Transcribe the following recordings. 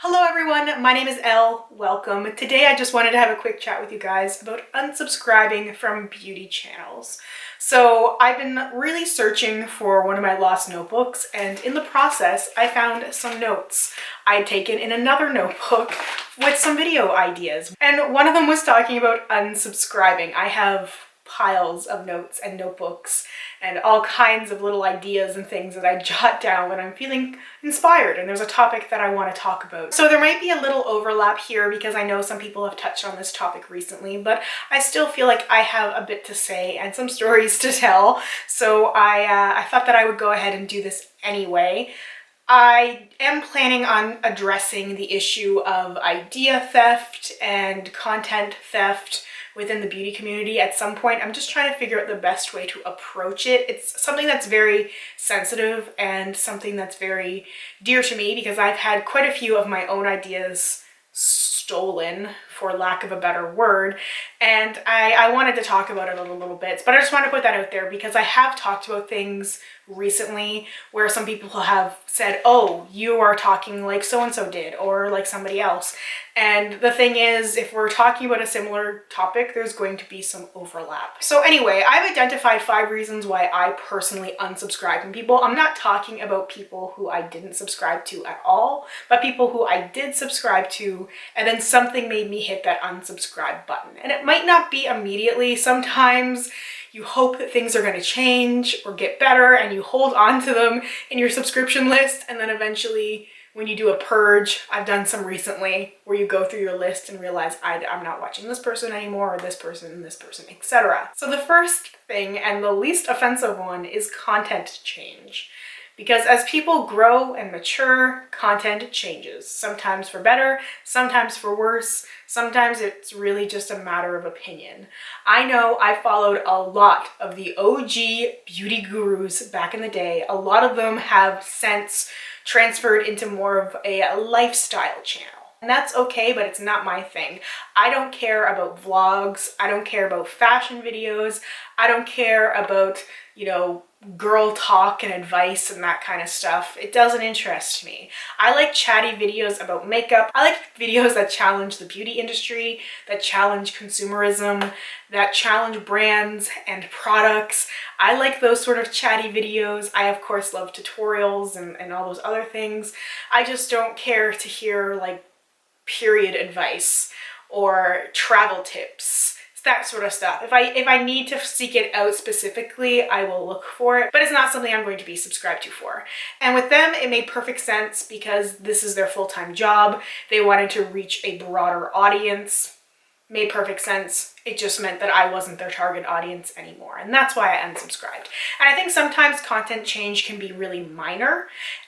Hello everyone, my name is Elle. Welcome. Today I just wanted to have a quick chat with you guys about unsubscribing from beauty channels. So I've been really searching for one of my lost notebooks, and in the process I found some notes I'd taken in another notebook with some video ideas. And one of them was talking about unsubscribing. I have piles of notes and notebooks and all kinds of little ideas and things that I jot down when I'm feeling inspired and there's a topic that I want to talk about. So there might be a little overlap here because I know some people have touched on this topic recently, but I still feel like I have a bit to say and some stories to tell. So I thought that I would go ahead and do this anyway. I am planning on addressing the issue of idea theft and content theft within the beauty community at some point. I'm just trying to figure out the best way to approach it. It's something that's very sensitive and something that's very dear to me because I've had quite a few of my own ideas stolen, for lack of a better word, and I wanted to talk about it a little bit, but I just want to put that out there because I have talked about things recently where some people have said, oh, you are talking like so-and-so did, or like somebody else. And the thing is, if we're talking about a similar topic, there's going to be some overlap. So anyway, I've identified 5 reasons why I personally unsubscribe from people. I'm not talking about people who I didn't subscribe to at all, but people who I did subscribe to, and then something made me hit that unsubscribe button. And it might not be immediately. Sometimes you hope that things are going to change or get better and you hold on to them in your subscription list, and then eventually when you do a purge, I've done some recently, where you go through your list and realize I'm not watching this person anymore, or this person, etc. So the first thing, and the least offensive one, is content change. Because as people grow and mature, content changes. Sometimes for better, sometimes for worse, sometimes it's really just a matter of opinion. I know I followed a lot of the OG beauty gurus back in the day. A lot of them have since transferred into more of a lifestyle channel. And that's okay, but it's not my thing. I don't care about vlogs. I don't care about fashion videos. I don't care about, girl talk and advice and that kind of stuff. It doesn't interest me. I like chatty videos about makeup. I like videos that challenge the beauty industry, that challenge consumerism, that challenge brands and products. I like those sort of chatty videos. I of course love tutorials and all those other things. I just don't care to hear like period advice or travel tips, that sort of stuff. If I need to seek it out specifically, I will look for it, but it's not something I'm going to be subscribed to for. And with them, it made perfect sense because this is their full-time job. They wanted to reach a broader audience. Made perfect sense. It just meant that I wasn't their target audience anymore, and that's why I unsubscribed. And I think sometimes content change can be really minor,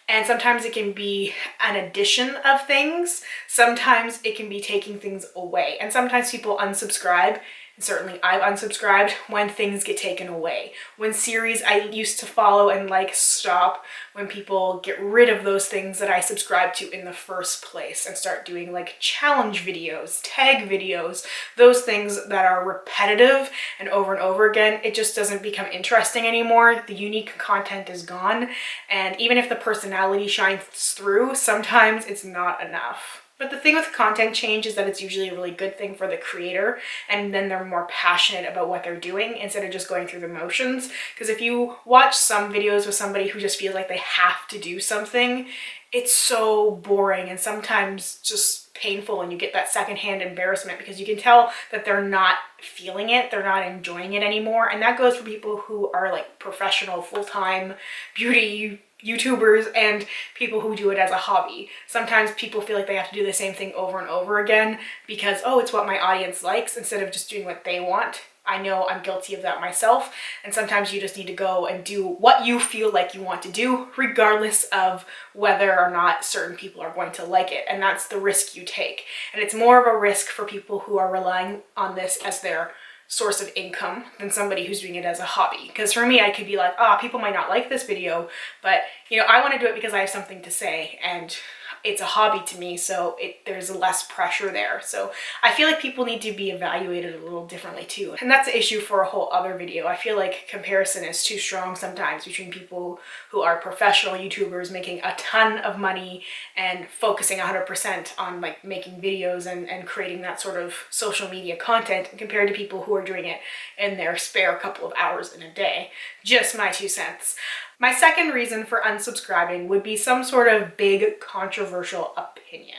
and sometimes it can be an addition of things. Sometimes it can be taking things away, and sometimes people unsubscribe. And certainly I've unsubscribed when things get taken away. When series I used to follow and like stop, when people get rid of those things that I subscribed to in the first place and start doing like challenge videos, tag videos, those things that are repetitive and over again, it just doesn't become interesting anymore. The unique content is gone. And even if the personality shines through, sometimes it's not enough. But the thing with content change is that it's usually a really good thing for the creator, and then they're more passionate about what they're doing instead of just going through the motions. Because if you watch some videos with somebody who just feels like they have to do something, it's so boring and sometimes just painful, and you get that secondhand embarrassment because you can tell that they're not feeling it, they're not enjoying it anymore. And that goes for people who are like professional, full-time beauty YouTubers and people who do it as a hobby. Sometimes people feel like they have to do the same thing over and over again because, oh, it's what my audience likes, instead of just doing what they want. I know I'm guilty of that myself, and sometimes you just need to go and do what you feel like you want to do, regardless of whether or not certain people are going to like it, and that's the risk you take. And it's more of a risk for people who are relying on this as their source of income than somebody who's doing it as a hobby. Because for me, I could be like, people might not like this video, but I want to do it because I have something to say, and it's a hobby to me, so there's less pressure there. So I feel like people need to be evaluated a little differently too. And that's an issue for a whole other video. I feel like comparison is too strong sometimes between people who are professional YouTubers making a ton of money and focusing 100% on like making videos and creating that sort of social media content compared to people who are doing it in their spare couple of hours in a day. Just my 2 cents. My second reason for unsubscribing would be some sort of big controversial opinion.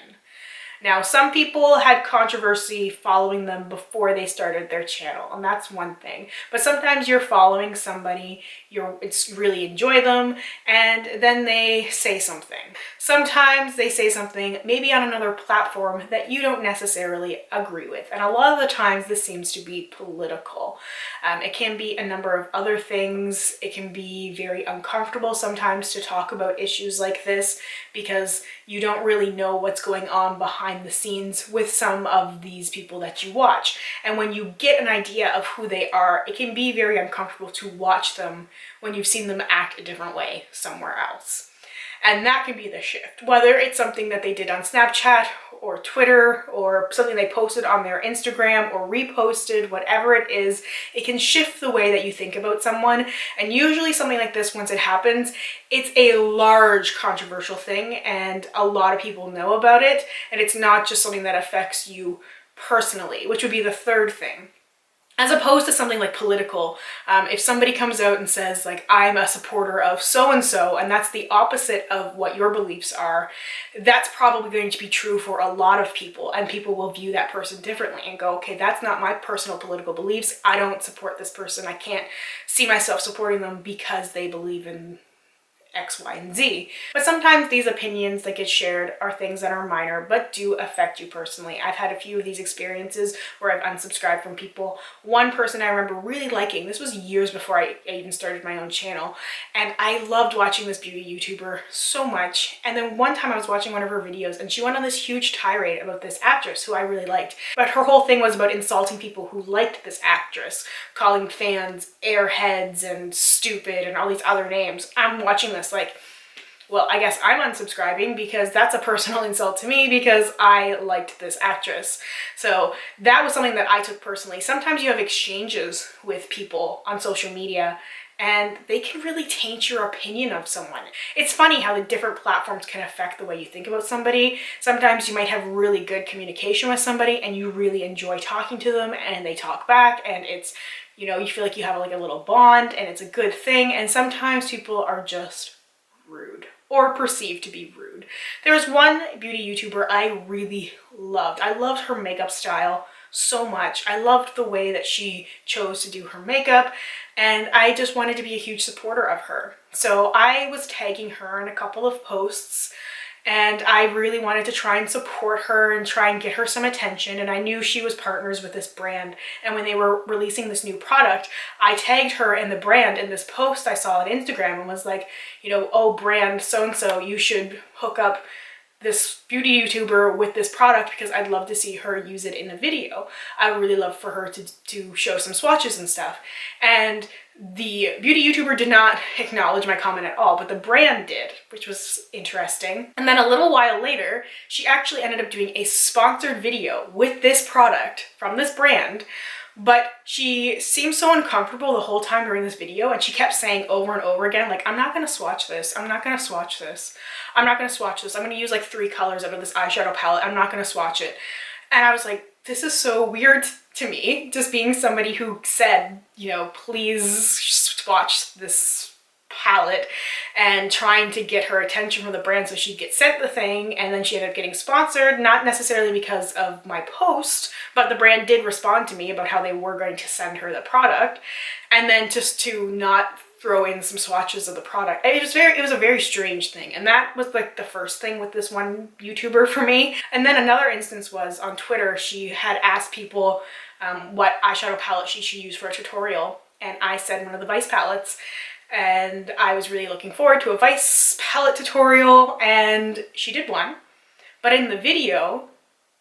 Now, some people had controversy following them before they started their channel, and that's one thing. But sometimes you're following somebody, it's really enjoy them, and then they say something. Sometimes they say something maybe on another platform that you don't necessarily agree with. And a lot of the times this seems to be political. It can be a number of other things. It can be very uncomfortable sometimes to talk about issues like this because you don't really know what's going on behind the scenes with some of these people that you watch. And when you get an idea of who they are, it can be very uncomfortable to watch them when you've seen them act a different way somewhere else. And that can be the shift, whether it's something that they did on Snapchat or Twitter or something they posted on their Instagram or reposted, whatever it is, it can shift the way that you think about someone. And usually something like this, once it happens, it's a large controversial thing and a lot of people know about it. And it's not just something that affects you personally, which would be the third thing. As opposed to something like political, if somebody comes out and says like, I'm a supporter of so-and-so, and that's the opposite of what your beliefs are, that's probably going to be true for a lot of people, and people will view that person differently and go, okay, that's not my personal political beliefs. I don't support this person. I can't see myself supporting them because they believe in X, Y, and Z. But sometimes these opinions that get shared are things that are minor but do affect you personally. I've had a few of these experiences where I've unsubscribed from people. One person I remember really liking, this was years before I even started my own channel, and I loved watching this beauty YouTuber so much. And then one time I was watching one of her videos and she went on this huge tirade about this actress who I really liked. But her whole thing was about insulting people who liked this actress, calling fans airheads and stupid and all these other names. I'm watching this like, well, I guess I'm unsubscribing because that's a personal insult to me because I liked this actress. So that was something that I took personally. Sometimes you have exchanges with people on social media and they can really taint your opinion of someone. It's funny how the different platforms can affect the way you think about somebody. Sometimes you might have really good communication with somebody and you really enjoy talking to them and they talk back and it's, you know, you feel like you have like a little bond and it's a good thing. And sometimes people are just rude or perceived to be rude. There was one beauty YouTuber I really loved. I loved her makeup style so much. I loved the way that she chose to do her makeup and I just wanted to be a huge supporter of her. So I was tagging her in a couple of posts and I really wanted to try and support her and try and get her some attention. And I knew she was partners with this brand. And when they were releasing this new product, I tagged her and the brand in this post I saw on Instagram and was like, you know, oh, brand so-and-so, you should hook up this beauty YouTuber with this product because I'd love to see her use it in a video. I would really love for her to show some swatches and stuff. And the beauty YouTuber did not acknowledge my comment at all, but the brand did, which was interesting. And then a little while later, she actually ended up doing a sponsored video with this product from this brand, but she seemed so uncomfortable the whole time during this video and she kept saying over and over again, like, I'm not gonna swatch this, I'm not gonna swatch this, I'm not gonna swatch this, I'm gonna use like 3 colors out of this eyeshadow palette, I'm not gonna swatch it. And I was like, this is so weird to me, just being somebody who said, you know, please swatch this palette and trying to get her attention from the brand so she'd get sent the thing, and then she ended up getting sponsored, not necessarily because of my post, but the brand did respond to me about how they were going to send her the product, and then just to not throw in some swatches of the product. It was a very strange thing. And that was like the first thing with this one YouTuber for me. And then another instance was on Twitter. She had asked people what eyeshadow palette she should use for a tutorial. And I said one of the Vice palettes. And I was really looking forward to a Vice palette tutorial, and she did one. But in the video,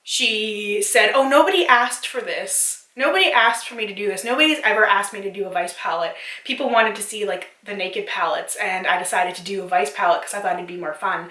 she said, oh, nobody asked for this. Nobody asked for me to do this. Nobody's ever asked me to do a Vice palette. People wanted to see like the naked palettes, and I decided to do a Vice palette because I thought it'd be more fun.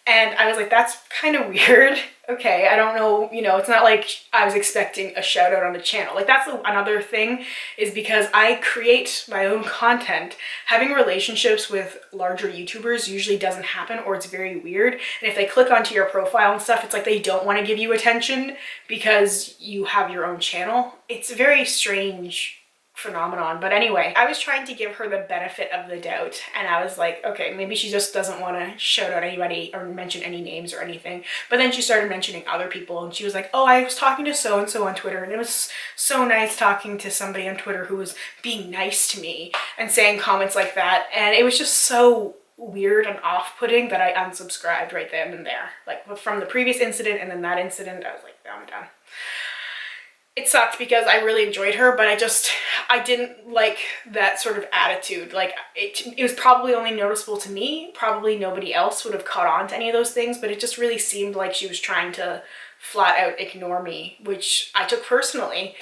And I was like, that's kind of weird. Okay, I don't know, you know, it's not like I was expecting a shout out on the channel. Like that's another thing, is because I create my own content. Having relationships with larger YouTubers usually doesn't happen, or it's very weird. And if they click onto your profile and stuff, it's like they don't want to give you attention because you have your own channel. It's a very strange phenomenon. But anyway, I was trying to give her the benefit of the doubt, and I was like, okay, maybe she just doesn't want to shout out anybody or mention any names or anything. But then she started mentioning other people, and she was like, oh, I was talking to so and so on Twitter, and it was so nice talking to somebody on Twitter who was being nice to me and saying comments like that. And it was just so weird and off-putting that I unsubscribed right then and there. Like from the previous incident and then that incident, I was like, I'm done. It sucked because I really enjoyed her, but I didn't like that sort of attitude. Like it was probably only noticeable to me. Probably nobody else would have caught on to any of those things, but it just really seemed like she was trying to flat out ignore me, which I took personally.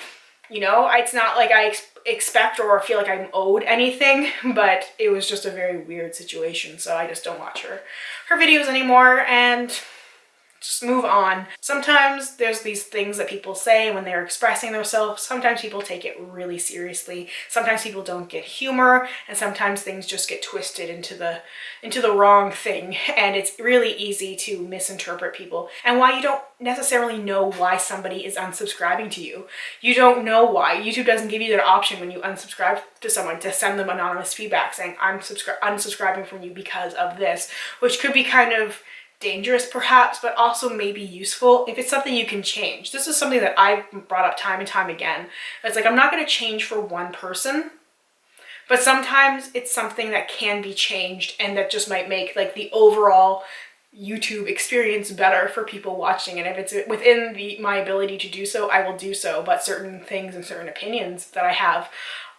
You know, it's not like I expect or feel like I'm owed anything, but it was just a very weird situation. So I just don't watch her videos anymore and just move on. Sometimes there's these things that people say when they're expressing themselves. Sometimes people take it really seriously. Sometimes people don't get humor, and sometimes things just get twisted into the wrong thing. And it's really easy to misinterpret people, and why you don't necessarily know why somebody is unsubscribing to you. You don't know why. YouTube doesn't give you that option when you unsubscribe to someone to send them anonymous feedback saying, I'm unsubscribing from you because of this, which could be kind of dangerous perhaps, but also maybe useful if it's something you can change. This is something that I've brought up time and time again. It's like, I'm not going to change for one person, but sometimes it's something that can be changed and that just might make like the overall YouTube experience better for people watching. And if it's within my ability to do so, I will do so. But certain things and certain opinions that I have,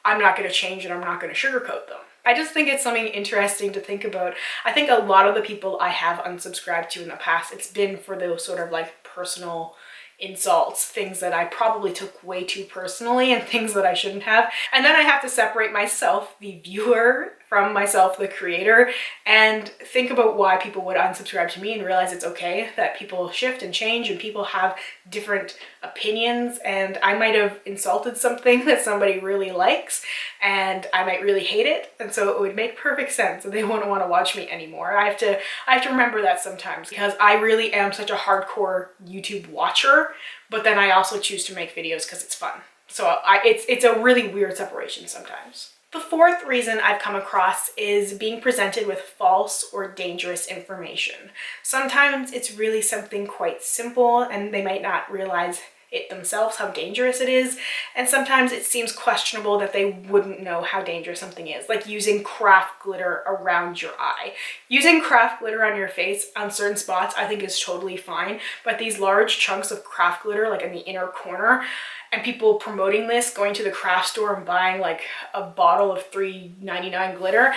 I'm not going to change and I'm not going to sugarcoat them. I just think it's something interesting to think about. I think a lot of the people I have unsubscribed to in the past, it's been for those sort of like personal insults, things that I probably took way too personally and things that I shouldn't have. And then I have to separate myself, the viewer, from myself, the creator, and think about why people would unsubscribe to me and realize it's okay that people shift and change and people have different opinions, and I might have insulted something that somebody really likes and I might really hate it, and so it would make perfect sense that they wouldn't want to watch me anymore. I have to remember that sometimes, because I really am such a hardcore YouTube watcher, but then I also choose to make videos because it's fun. So it's a really weird separation sometimes. The fourth reason I've come across is being presented with false or dangerous information. Sometimes it's really something quite simple and they might not realize it themselves how dangerous it is, and sometimes it seems questionable that they wouldn't know how dangerous something is, like using craft glitter around your eye. Using craft glitter on your face on certain spots I think is totally fine, but these large chunks of craft glitter like in the inner corner, and people promoting this, going to the craft store and buying like a bottle of $3.99 glitter,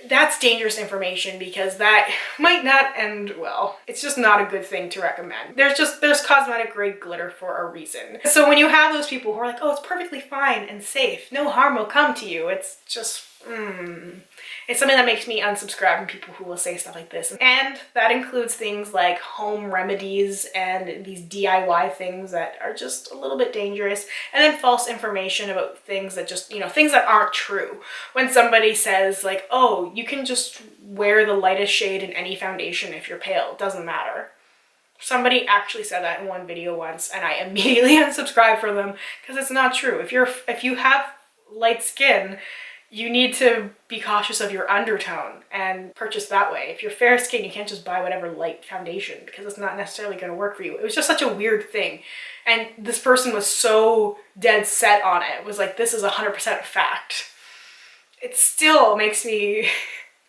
that's dangerous information, because that might not end well. It's just not a good thing to recommend. There's cosmetic grade glitter for a reason. So when you have those people who are like, oh, it's perfectly fine and safe, no harm will come to you, it's just, it's something that makes me unsubscribe from people who will say stuff like this. And that includes things like home remedies and these DIY things that are just a little bit dangerous, and then false information about things that just, things that aren't true. When somebody says like, oh, you can just wear the lightest shade in any foundation if you're pale, it doesn't matter. Somebody actually said that in one video once, and I immediately unsubscribed from them because it's not true. If you have light skin, you need to be cautious of your undertone and purchase that way. If you're fair skin, you can't just buy whatever light foundation because it's not necessarily going to work for you. It was just such a weird thing. And this person was so dead set on it. It was like, this is 100% fact. It still makes me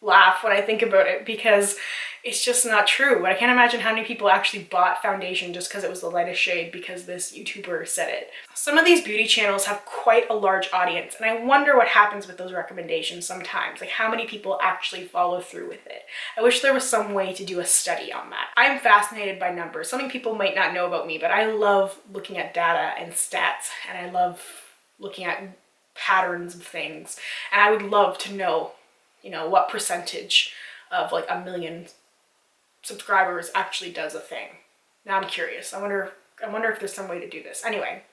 laugh when I think about it because it's just not true. But I can't imagine how many people actually bought foundation just because it was the lightest shade because this YouTuber said it. Some of these beauty channels have quite a large audience, and I wonder what happens with those recommendations sometimes, like how many people actually follow through with it. I wish there was some way to do a study on that. I'm fascinated by numbers. Something people might not know about me, but I love looking at data and stats, and I love looking at patterns of things, and I would love to know, what percentage of like 1 million subscribers actually does a thing. Now I'm curious. I wonder if there's some way to do this. Anyway,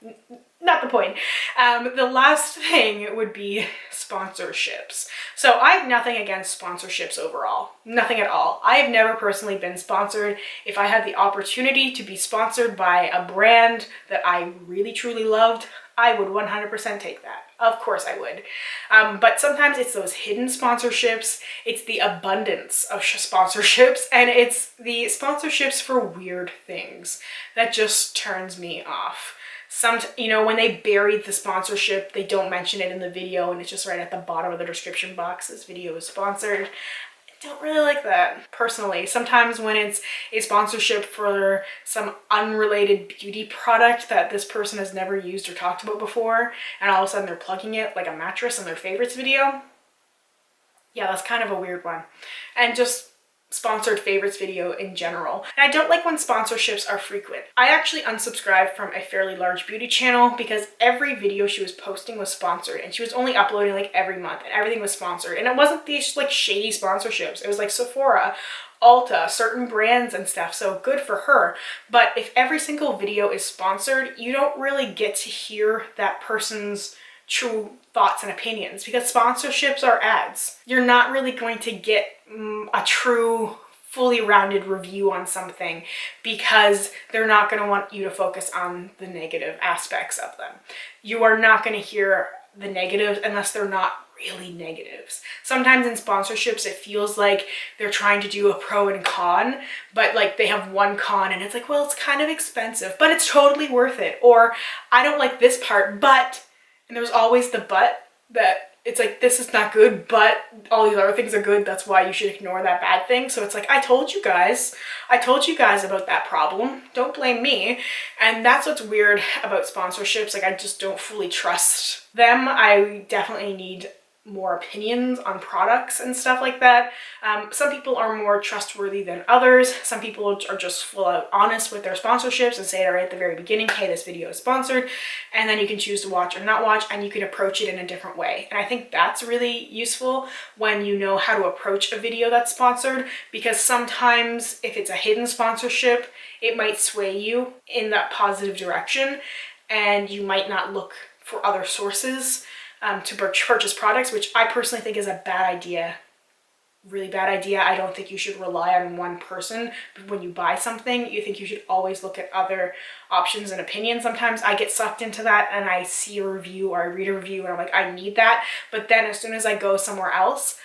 not the point. The last thing would be sponsorships. So I have nothing against sponsorships overall. Nothing at all. I have never personally been sponsored. If I had the opportunity to be sponsored by a brand that I really truly loved, I would 100% take that. Of course I would. But sometimes it's those hidden sponsorships, it's the abundance of sponsorships, and it's the sponsorships for weird things that just turns me off. When they buried the sponsorship, they don't mention it in the video and it's just right at the bottom of the description box, this video is sponsored. Don't really like that personally. Sometimes when it's a sponsorship for some unrelated beauty product that this person has never used or talked about before, and all of a sudden they're plugging it like a mattress in their favorites video, yeah, that's kind of a weird one. And just sponsored favorites video in general. And I don't like when sponsorships are frequent. I actually unsubscribed from a fairly large beauty channel because every video she was posting was sponsored, and she was only uploading like every month and everything was sponsored. And it wasn't these like shady sponsorships. It was like Sephora, Ulta, certain brands and stuff. So good for her. But if every single video is sponsored, you don't really get to hear that person's true thoughts and opinions, because sponsorships are ads. You're not really going to get a true fully rounded review on something because they're not going to want you to focus on the negative aspects of them. You are not going to hear the negatives unless they're not really negatives. Sometimes in sponsorships it feels like they're trying to do a pro and con, but like they have one con and it's like, well, it's kind of expensive, but it's totally worth it. Or I don't like this part, but, and there's always the but, that it's like, this is not good, but all these other things are good. That's why you should ignore that bad thing. So it's like, I told you guys about that problem. Don't blame me. And that's what's weird about sponsorships. Like, I just don't fully trust them. I definitely need more opinions on products and stuff like that. Some people are more trustworthy than others. Some people are just full out honest with their sponsorships and say it right at the very beginning, hey, this video is sponsored, and then you can choose to watch or not watch, and you can approach it in a different way. And I think that's really useful when you know how to approach a video that's sponsored, because sometimes if it's a hidden sponsorship, it might sway you in that positive direction, and you might not look for other sources to purchase products, which I personally think is a bad idea. Really bad idea. I don't think you should rely on one person when you buy something. You think you should always look at other options and opinions. Sometimes I get sucked into that and I see a review or I read a review and I'm like, I need that. But then as soon as I go somewhere else,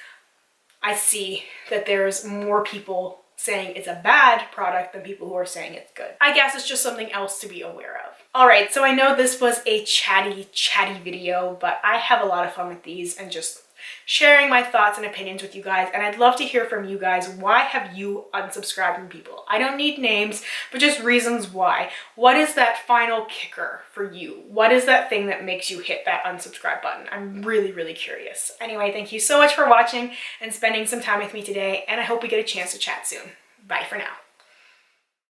I see that there's more people saying it's a bad product than people who are saying it's good. I guess it's just something else to be aware of. All right, so I know this was a chatty video, but I have a lot of fun with these and just sharing my thoughts and opinions with you guys. And I'd love to hear from you guys. Why have you unsubscribed from people? I don't need names, but just reasons why. What is that final kicker for you? What is that thing that makes you hit that unsubscribe button? I'm really, really curious. Anyway, thank you so much for watching and spending some time with me today, and I hope we get a chance to chat soon. Bye for now.